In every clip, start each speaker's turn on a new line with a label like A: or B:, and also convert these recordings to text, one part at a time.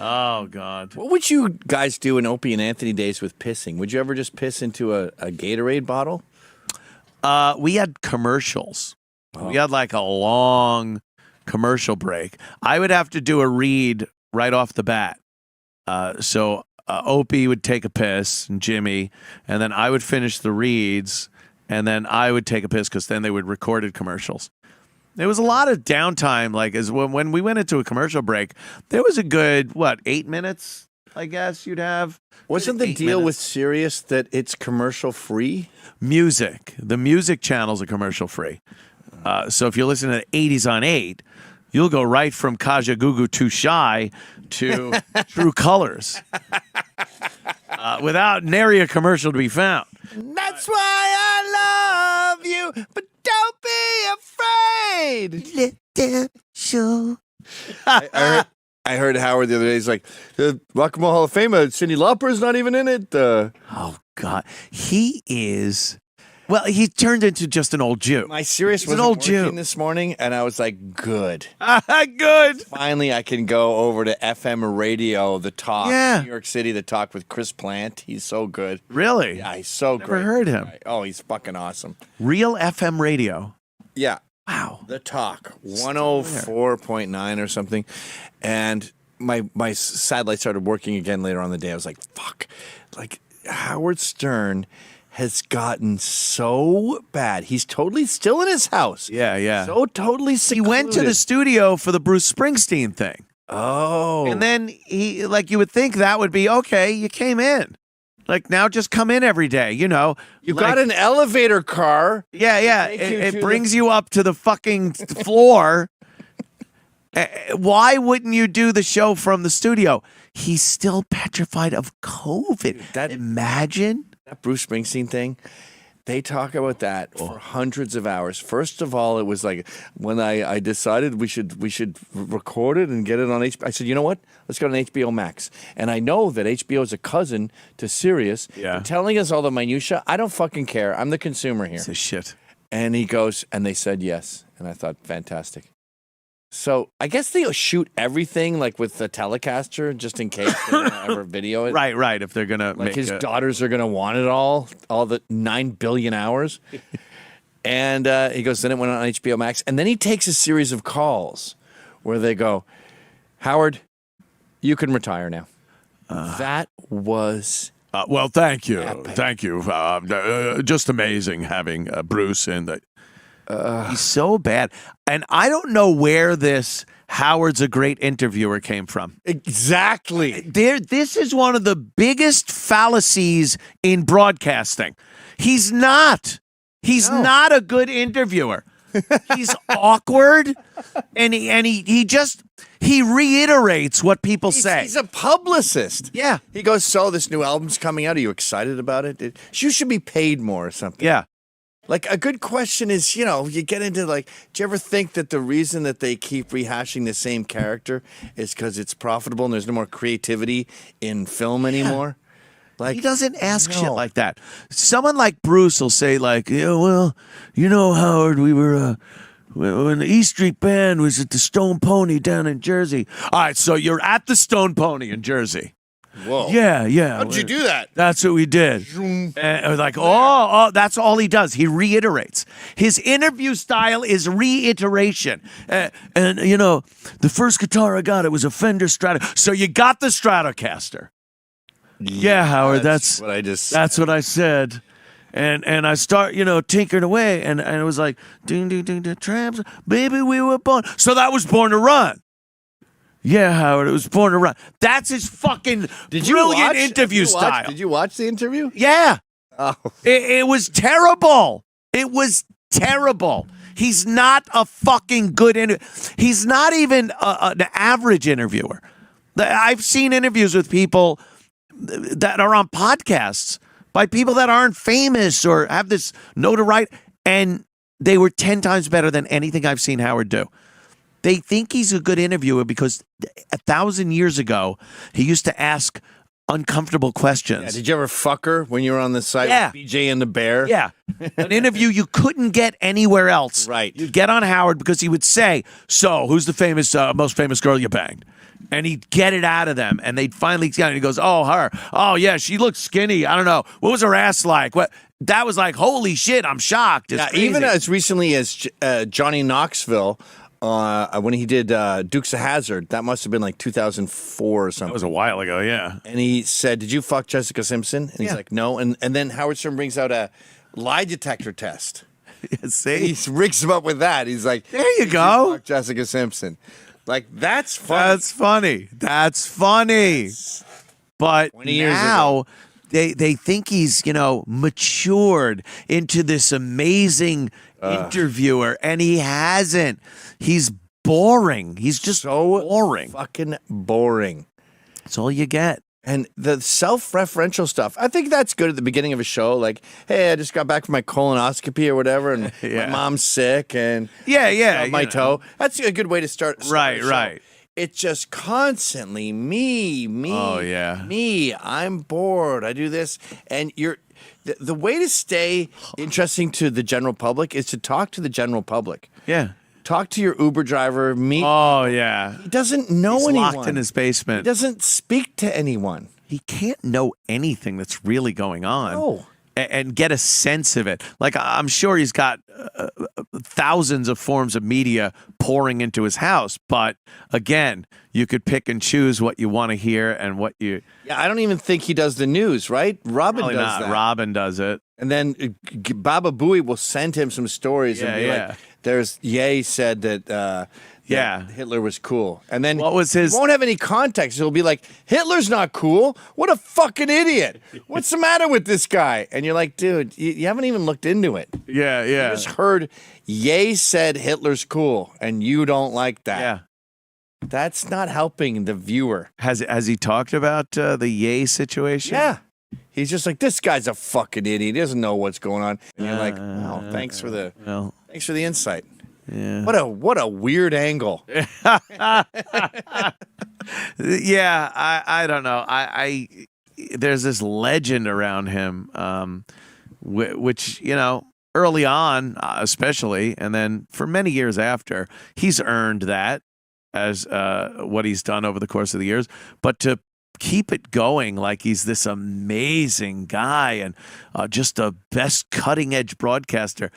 A: Oh, God.
B: What would you guys do in Opie and Anthony days with pissing? Would you ever just piss into a Gatorade bottle?
A: We had commercials. We had like a long commercial break. I would have to do a read right off the bat. So Opie would take a piss, and Jimmy, and then I would finish the reads, and then I would take a piss because then they would recorded commercials. There was a lot of downtime. Like when we went into a commercial break, there was a good 8 minutes. I guess you'd have.
B: Wasn't the deal with Sirius that it's commercial free?
A: Music. The music channels are commercial free. So if you listen to the 80s on 8, you'll go right from Kaja Gugu Too Shy to True Colors without nary a commercial to be found.
B: That's why I love you, but don't be afraid. Let them show. I heard Howard the other day. He's like, the Rock and Roll Hall of Famer, Cyndi Lauper's not even in it.
A: Oh, God. He is... Well, he turned into just an old Jew.
B: My Sirius was working this morning, and I was like, good.
A: Good.
B: Finally, I can go over to FM radio, The Talk, New York City, The Talk with Chris Plant. He's so good.
A: Really?
B: Yeah, he's so great.
A: Never heard him.
B: Oh, he's fucking awesome.
A: Real FM radio.
B: Yeah.
A: Wow.
B: The Talk, 104.9 or something. And my satellite started working again later on in the day. I was like, fuck. Like, Howard Stern has gotten so bad. He's totally still in his house.
A: Yeah.
B: So totally secluded.
A: He went to the studio for the Bruce Springsteen thing.
B: Oh.
A: And then he, like, you would think that would be, okay, you came in. Like, now just come in every day, you know.
B: You got an elevator car.
A: Yeah. It brings you up to the fucking floor. Why wouldn't you do the show from the studio? He's still petrified of COVID. Imagine.
B: That Bruce Springsteen thing, they talk about that for hundreds of hours. First of all, it was like when I decided we should record it and get it on HBO. I said, you know what? Let's go to HBO Max. And I know that HBO is a cousin to Sirius.
A: Yeah.
B: They're telling us all the minutia. I don't fucking care. I'm the consumer here.
A: It's a shit.
B: And he goes, and they said yes. And I thought, fantastic. So I guess they'll shoot everything like with the Telecaster just in case they don't ever video it.
A: Right. If they're gonna
B: like his daughters are gonna want it all the 9 billion hours. And he goes, then it went on HBO Max, and then he takes a series of calls where they go, Howard, you can retire now. That was.
A: Well, thank you,
B: epic.
A: Thank you. Just amazing having Bruce in the. He's so bad. And I don't know where this Howard's a great interviewer came from.
B: Exactly.
A: This is one of the biggest fallacies in broadcasting. He's not. He's not a good interviewer. He's awkward, and he reiterates what people say.
B: He's a publicist.
A: Yeah.
B: He goes, so this new album's coming out. Are you excited about it? You should be paid more or something.
A: Yeah.
B: Like, a good question is, you get into, like, do you ever think that the reason that they keep rehashing the same character is because it's profitable and there's no more creativity in film anymore? Like,
A: he doesn't ask shit like that. Someone like Bruce will say, like, Howard, we were, when the E Street Band was at the Stone Pony down in Jersey. All right, so you're at the Stone Pony in Jersey.
B: Whoa.
A: Yeah.
B: How did you do that?
A: That's what we did. And like, that's all he does. He reiterates. His interview style is reiteration. And the first guitar I got, it was a Fender Stratocaster. So you got the Stratocaster. Yeah, Howard, that's
B: what I just said.
A: That's what I said. And I start, tinkering away, and it was like, ding, ding, ding, ding, tramps, baby, we were born. So that was Born to Run. Yeah, Howard, it was Born to Run. That's his fucking brilliant interview style.
B: Did you watch the interview?
A: Yeah.
B: Oh.
A: It was terrible. It was terrible. He's not a fucking good interviewer. He's not even an average interviewer. I've seen interviews with people that are on podcasts by people that aren't famous or have this notoriety, and they were 10 times better than anything I've seen Howard do. They think he's a good interviewer because 1,000 years ago, he used to ask uncomfortable questions.
B: Yeah, did you ever fuck her when you were on the site with BJ and the Bear?
A: Yeah. An interview you couldn't get anywhere else.
B: Right.
A: You'd get on Howard because he would say, so, who's the most famous girl you banged? and he'd get it out of them, and they'd finally get it. And he goes, "Oh, her. Oh, yeah, she looks skinny. I don't know. What was her ass like? What?" That was like, holy shit, I'm shocked. It's crazy.
B: Even as recently as Johnny Knoxville, when he did Dukes of Hazzard, that must have been like 2004 or something.
A: That was a while ago, yeah.
B: And he said, "Did you fuck Jessica Simpson?" And he's like, "No." And then Howard Stern brings out a lie detector test.
A: See?
B: He rigs him up with that. He's like,
A: there you go.
B: Fuck Jessica Simpson. Like, that's funny.
A: That's funny. That's funny. But now they think he's, matured into this amazing interviewer, and he hasn't. He's boring. He's just so boring.
B: Fucking boring.
A: That's all you get.
B: And the self-referential stuff, I think that's good at the beginning of a show. Like, hey, I just got back from my colonoscopy or whatever, and my mom's sick, and my toe. That's a good way to start
A: right.
B: It's just constantly me.
A: Oh, yeah.
B: Me. I'm bored. I do this. And the way to stay interesting to the general public is to talk to the general public.
A: Yeah.
B: Talk to your Uber driver.
A: Oh, yeah.
B: He doesn't know anyone.
A: Locked in his basement.
B: He doesn't speak to anyone.
A: He can't know anything that's really going on.
B: No.
A: And get a sense of it. Like, I'm sure he's got thousands of forms of media pouring into his house. But again, you could pick and choose what you want to hear and what you...
B: Yeah, I don't even think he does the news, right? Robin does that.
A: Robin does it.
B: And then Baba Booey will send him some stories and be like, there's Ye said that... Hitler was cool. And then
A: what was his...
B: He won't have any context. He'll be like, Hitler's not cool. What a fucking idiot. What's the matter with this guy? And you're like, dude, you haven't even looked into it.
A: Yeah.
B: You just heard Ye said Hitler's cool, and you don't like that.
A: Yeah.
B: That's not helping the viewer.
A: Has he talked about the Ye situation?
B: Yeah. He's just like, this guy's a fucking idiot. He doesn't know what's going on. And you're like, wow, thanks for the insight.
A: Yeah.
B: What a weird angle.
A: Yeah, I don't know. There's this legend around him, which early on, especially, and then for many years after, he's earned that as what he's done over the course of the years. But to keep it going like he's this amazing guy and just the best cutting edge broadcaster.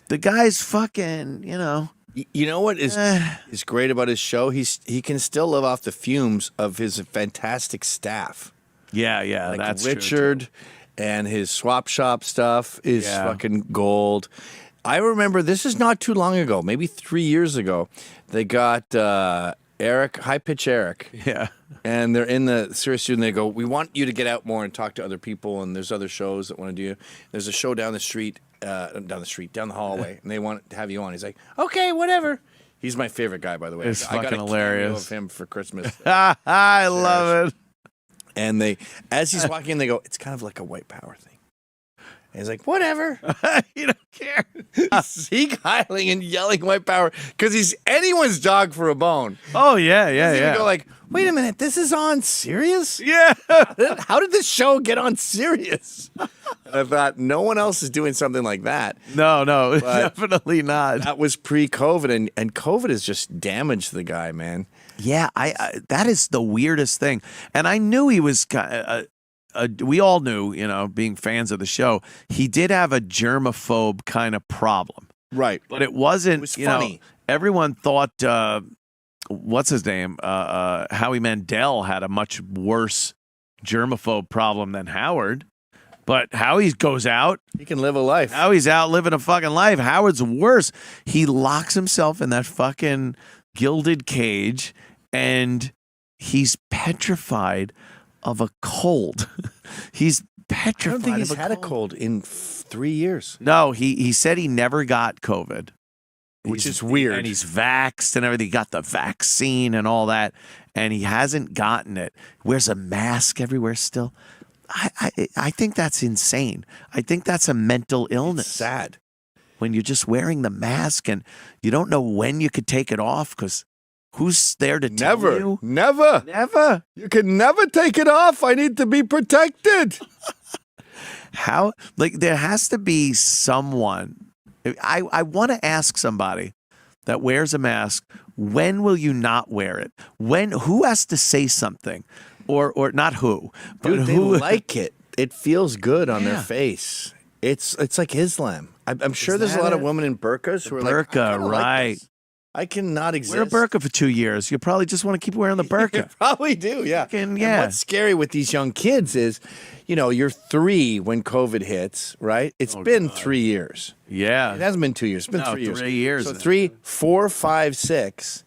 A: The guy's fucking,
B: You know what is great about his show? He can still live off the fumes of his fantastic staff.
A: Yeah,
B: like
A: that's
B: Richard
A: true,
B: and his swap shop stuff is fucking gold. I remember this is not too long ago, maybe 3 years ago. They got Eric, High Pitch Eric.
A: Yeah.
B: And they're in the Sirius studio and they go, we want you to get out more and talk to other people. And there's other shows that want to do. There's a show down the hallway, and they want to have you on. He's like, okay, whatever. He's my favorite guy, by the way.
A: It's
B: I got
A: fucking
B: a
A: hilarious.
B: cameo of him for Christmas.
A: I love it.
B: And as he's walking in, they go, it's kind of like a white power thing. And he's like, whatever.
A: You don't care.
B: He's heig-heiling and yelling white power because he's anyone's dog for a bone.
A: Oh, yeah.
B: He'd go like, wait a minute, this is on Sirius?
A: Yeah.
B: How did this show get on Sirius? And I thought, no one else is doing something like that.
A: No, definitely not.
B: That was pre-COVID, and COVID has just damaged the guy, man.
A: Yeah, I that is the weirdest thing. And I knew he was we all knew, being fans of the show, he did have a germaphobe kind of problem.
B: Right.
A: But it wasn't,
B: it was funny.
A: Everyone thought, what's his name? Howie Mandel had a much worse germaphobe problem than Howard. But Howie goes out.
B: He can live a life.
A: Howie's out living a fucking life. Howard's worse. He locks himself in that fucking gilded cage and he's petrified of a cold. He's petrified.
B: I don't think he's
A: of a
B: had
A: cold.
B: a cold in 3 years.
A: No, he said he never got COVID.
B: Which is weird.
A: And he's vaxxed and everything. He got the vaccine and all that. And he hasn't gotten it. Wears a mask everywhere still. I think that's insane. I think that's a mental illness.
B: It's sad.
A: When you're just wearing the mask and you don't know when you could take it off because who's there to tell you?
B: Never. You can never take it off. I need to be protected.
A: How? Like, there has to be someone. I want to ask somebody that wears a mask, when will you not wear it? Who has to say something? Or not who, but
B: Dude, they
A: who
B: like it. It feels good on their
A: Yeah.
B: face. It's like Islam. I'm sure there's a
A: that
B: lot of
A: it?
B: women in burqas who are like, I
A: burqa,
B: kinda like
A: right.
B: this. I cannot exist.
A: wear a burqa for 2 years. You probably just want to keep wearing the
B: You
A: burqa.
B: probably do, yeah.
A: Fucking,
B: And
A: yeah.
B: what's scary with these young kids is, you're 3 when COVID hits, right? It's been 3 years.
A: Yeah.
B: It hasn't been 2 years. It's been
A: No,
B: 3 years.
A: 3 years
B: So
A: now.
B: 3, 4, 5, 6.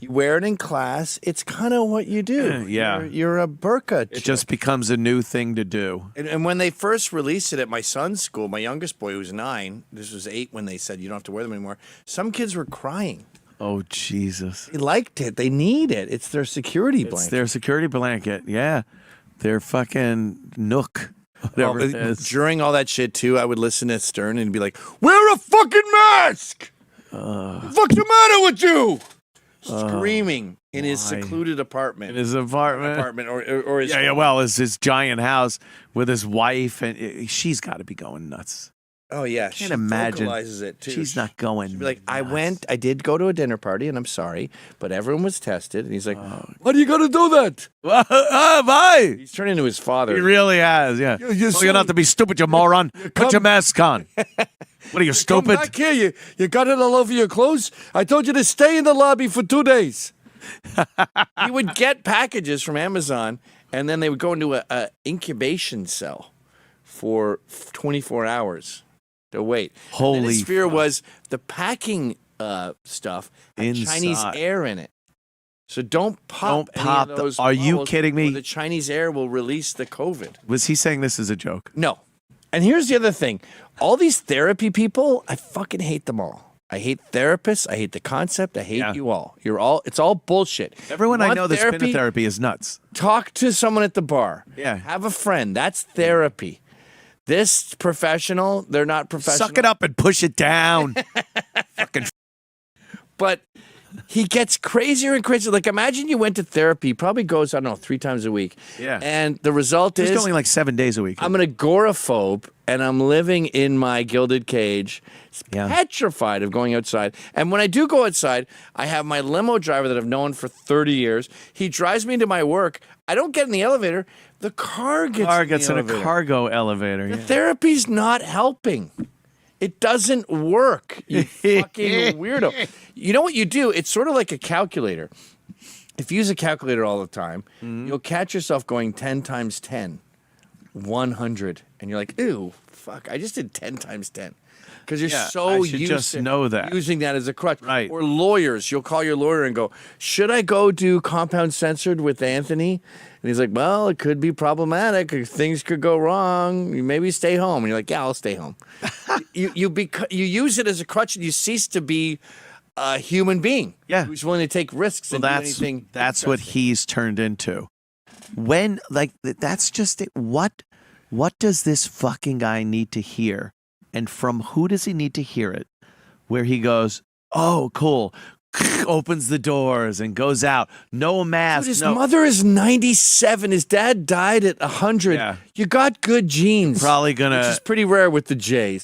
B: You wear it in class. It's kind of what you do.
A: Yeah.
B: You're a burqa.
A: It just becomes a new thing to do.
B: And when they first released it at my son's school, my youngest boy, who was 9, this was 8 when they said you don't have to wear them anymore. Some kids were crying.
A: Oh, Jesus.
B: They liked it. They need it. It's their security
A: It's
B: blanket.
A: their security blanket. Yeah. Their fucking nook. Whatever it is.
B: During all that shit, too, I would listen to Stern and be like, wear a fucking mask! What's the matter with you? Screaming in his
A: why?
B: secluded apartment.
A: In his apartment.
B: Or his
A: Yeah, well, it's his giant house with his wife, and she's got to be going nuts.
B: Oh, yeah.
A: Can't imagine.
B: Vocalizes it, too.
A: She's not going.
B: She'd be like,
A: nuts.
B: I did go to a dinner party, and I'm sorry, but everyone was tested. And he's like, why do you got to do that?
A: Bye.
B: He's turned into his father.
A: He really has, yeah.
B: you're
A: Well, you
B: so-
A: don't have to be stupid, you moron. Put your mask on. What are you,
B: Come
A: stupid?
B: back here. You got it all over your clothes? I told you to stay in the lobby for 2 days. He would get packages from Amazon, and then they would go into a incubation cell for 24 hours to wait. And then
A: Holy
B: his fear
A: fuck.
B: was the packing stuff had Chinese
A: Inside.
B: air in it. So don't pop,
A: Don't pop
B: any of
A: the-
B: those
A: are you
B: bottles,
A: kidding me?
B: or the Chinese air will release the COVID.
A: Was he saying this is a joke?
B: No. And here's the other thing. All these therapy people, I fucking hate them all. I hate therapists. I hate the concept. I hate
A: Yeah.
B: you all. It's all bullshit.
A: Everyone I
B: Want
A: know that's been to therapy is nuts.
B: Talk to someone at the bar.
A: Yeah.
B: Have a friend. That's therapy. This professional, they're not professional.
A: Suck it up and push it down. Fucking
B: But he gets crazier and crazier. Like, imagine you went to therapy, probably goes, I don't know, 3 times a week.
A: Yeah.
B: And the result
A: He's
B: is
A: going like 7 days a week.
B: I'm an agoraphobe, and I'm living in my gilded cage,
A: Yeah.
B: petrified of going outside. And when I do go outside, I have my limo driver that I've known for 30 years. He drives me to my work. I don't get in the elevator. The car gets,
A: Car
B: in,
A: gets
B: the
A: in a
B: elevator.
A: cargo elevator.
B: The
A: Yeah.
B: therapy's not helping. It doesn't work, you fucking weirdo. You know what you do? It's sort of like a calculator. If you use a calculator all the time, you'll catch yourself going 10 times 10, 100. And you're like, ew, fuck, I just did 10 times 10. Because you're
A: Yeah,
B: so
A: I should
B: used
A: just
B: to
A: know that.
B: using that as a crutch.
A: Right.
B: Or lawyers, you'll call your lawyer and go, should I go do compound censored with Anthony? And he's like, well, it could be problematic. Things could go wrong. You maybe stay home. And you're like, yeah, I'll stay home. you use it as a crutch, and you cease to be a human being.
A: Yeah.
B: Who's willing to take risks and do anything.
A: that's what
B: disgusting.
A: he's turned into. When that's just it. What does this fucking guy need to hear, and from who does he need to hear it? Where he goes, oh, cool, opens the doors and goes out, no mask.
B: Dude, his
A: no.
B: mother is 97. His dad died at 100.
A: Yeah.
B: You got good genes.
A: Probably gonna
B: Which is pretty rare with the Jays.